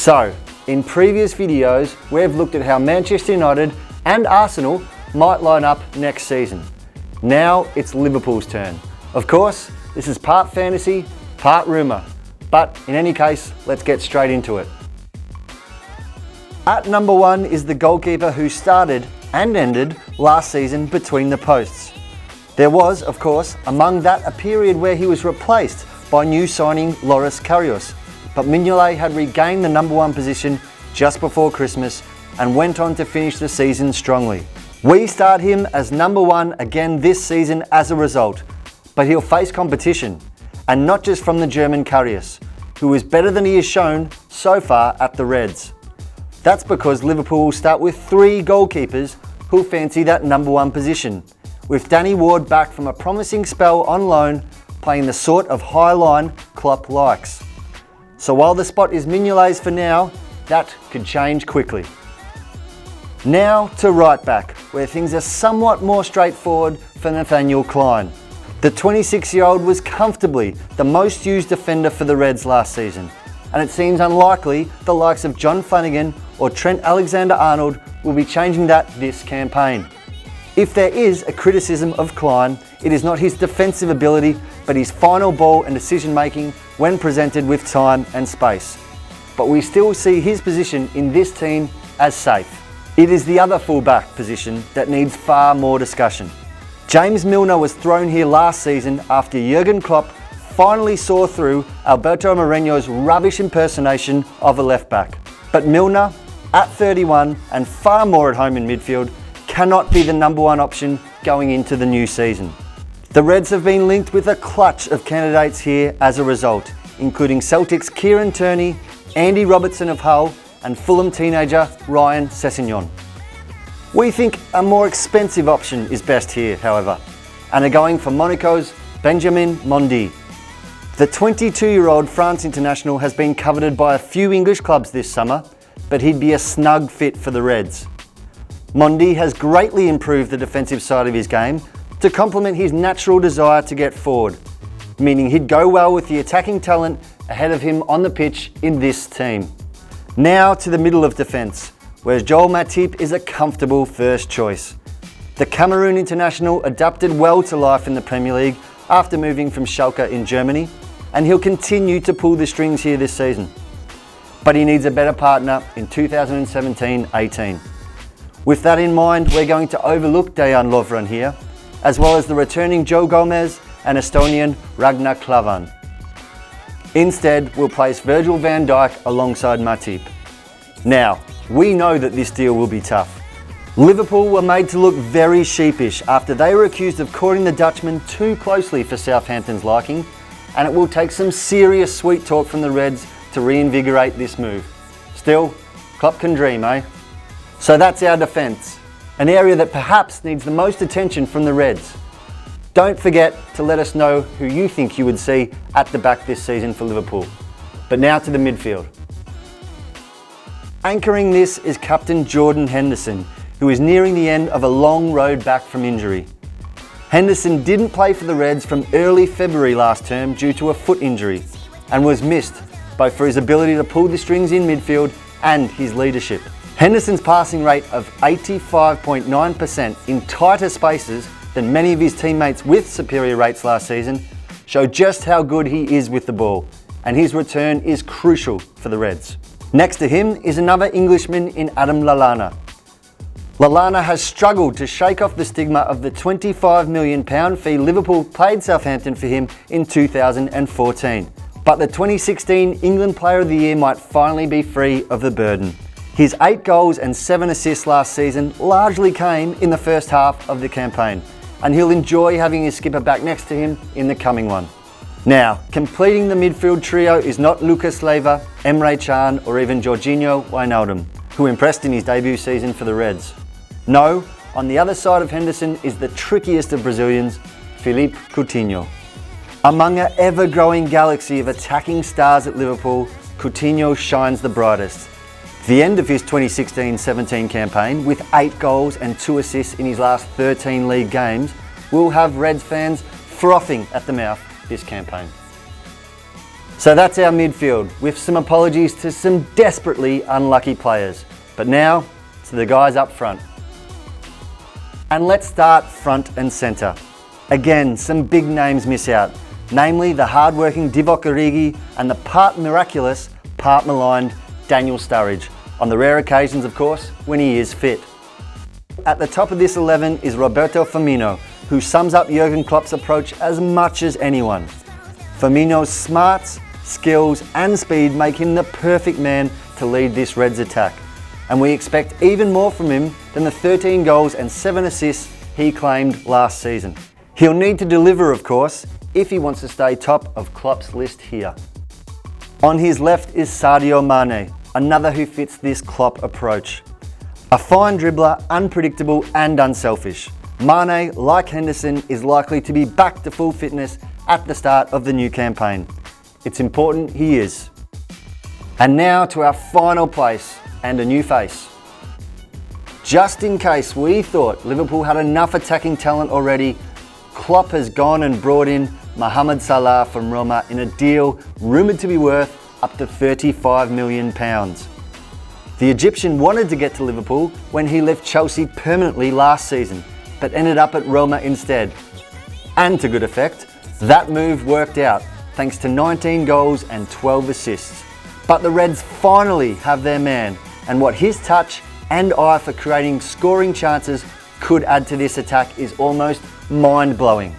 So, in previous videos, we've looked at how Manchester United and Arsenal might line up next season. Now it's Liverpool's turn. Of course, this is part fantasy, part rumour, but in any case, let's get straight into it. At number 1 is the goalkeeper who started and ended last season between the posts. There was, of course, among that a period where he was replaced by new signing Loris Karius, but Mignolet had regained the number 1 position just before Christmas and went on to finish the season strongly. We start him as number 1 again this season as a result, but he'll face competition, and not just from the German Karius, who is better than he has shown so far at the Reds. That's because Liverpool will start with 3 goalkeepers who'll fancy that number 1 position, with Danny Ward back from a promising spell on loan, playing the sort of high line Klopp likes. So while the spot is Mignolet's for now, that could change quickly. Now to right back, where things are somewhat more straightforward for Nathaniel Klein. The 26-year-old was comfortably the most used defender for the Reds last season, and it seems unlikely the likes of John Flanagan or Trent Alexander-Arnold will be changing that this campaign. If there is a criticism of Klein, it is not his defensive ability, but his final ball and decision making when presented with time and space. But we still see his position in this team as safe. It is the other fullback position that needs far more discussion. James Milner was thrown here last season after Jürgen Klopp finally saw through Alberto Moreno's rubbish impersonation of a left back. But Milner, at 31 and far more at home in midfield, cannot be the number 1 option going into the new season. The Reds have been linked with a clutch of candidates here as a result, including Celtic's Kieran Tierney, Andy Robertson of Hull, and Fulham teenager Ryan Sessegnon. We think a more expensive option is best here, however, and are going for Monaco's Benjamin Mendy. The 22-year-old France international has been coveted by a few English clubs this summer, but he'd be a snug fit for the Reds. Mendy has greatly improved the defensive side of his game to complement his natural desire to get forward, meaning he'd go well with the attacking talent ahead of him on the pitch in this team. Now to the middle of defence, where Joel Matip is a comfortable first choice. The Cameroon international adapted well to life in the Premier League after moving from Schalke in Germany, and he'll continue to pull the strings here this season. But he needs a better partner in 2017-18. With that in mind, we're going to overlook Dejan Lovren here, as well as the returning Joe Gomez and Estonian Ragnar Klavan. Instead, we'll place Virgil van Dijk alongside Matip. Now, we know that this deal will be tough. Liverpool were made to look very sheepish after they were accused of courting the Dutchman too closely for Southampton's liking, and it will take some serious sweet talk from the Reds to reinvigorate this move. Still, Klopp can dream, eh? So that's our defence, an area that perhaps needs the most attention from the Reds. Don't forget to let us know who you think you would see at the back this season for Liverpool. But now to the midfield. Anchoring this is captain Jordan Henderson, who is nearing the end of a long road back from injury. Henderson didn't play for the Reds from early February last term due to a foot injury, and was missed both for his ability to pull the strings in midfield and his leadership. Henderson's passing rate of 85.9% in tighter spaces than many of his teammates with superior rates last season show just how good he is with the ball, and his return is crucial for the Reds. Next to him is another Englishman in Adam Lallana. Lallana has struggled to shake off the stigma of the £25 million fee Liverpool paid Southampton for him in 2014. But the 2016 England Player of the Year might finally be free of the burden. His 8 goals and 7 assists last season largely came in the first half of the campaign, and he'll enjoy having his skipper back next to him in the coming one. Now, completing the midfield trio is not Lucas Leiva, Emre Can or even Jorginho Wijnaldum, who impressed in his debut season for the Reds. No, on the other side of Henderson is the trickiest of Brazilians, Philippe Coutinho. Among an ever-growing galaxy of attacking stars at Liverpool, Coutinho shines the brightest. The end of his 2016-17 campaign, with 8 goals and 2 assists in his last 13 league games, will have Reds fans frothing at the mouth this campaign. So that's our midfield, with some apologies to some desperately unlucky players. But now, to the guys up front. And let's start front and centre. Again, some big names miss out, namely the hard-working Divock Origi and the part miraculous, part maligned Daniel Sturridge, on the rare occasions, of course, when he is fit. At the top of this 11 is Roberto Firmino, who sums up Jürgen Klopp's approach as much as anyone. Firmino's smarts, skills and speed make him the perfect man to lead this Reds attack, and we expect even more from him than the 13 goals and 7 assists he claimed last season. He'll need to deliver, of course, if he wants to stay top of Klopp's list here. On his left is Sadio Mane, another who fits this Klopp approach. A fine dribbler, unpredictable and unselfish, Mane, like Henderson, is likely to be back to full fitness at the start of the new campaign. It's important he is. And now to our final place and a new face. Just in case we thought Liverpool had enough attacking talent already, Klopp has gone and brought in Mohamed Salah from Roma in a deal rumoured to be worth up to £35 million. The Egyptian wanted to get to Liverpool when he left Chelsea permanently last season, but ended up at Roma instead. And to good effect, that move worked out thanks to 19 goals and 12 assists. But the Reds finally have their man, and what his touch and eye for creating scoring chances could add to this attack is almost mind-blowing.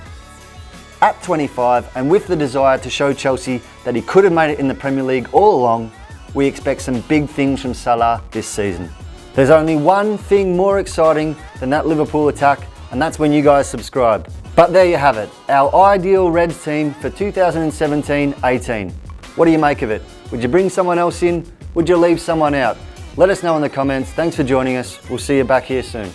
At 25, and with the desire to show Chelsea that he could have made it in the Premier League all along, we expect some big things from Salah this season. There's only one thing more exciting than that Liverpool attack, and that's when you guys subscribe. But there you have it, our ideal Reds team for 2017-18. What do you make of it? Would you bring someone else in? Would you leave someone out? Let us know in the comments. Thanks for joining us. We'll see you back here soon.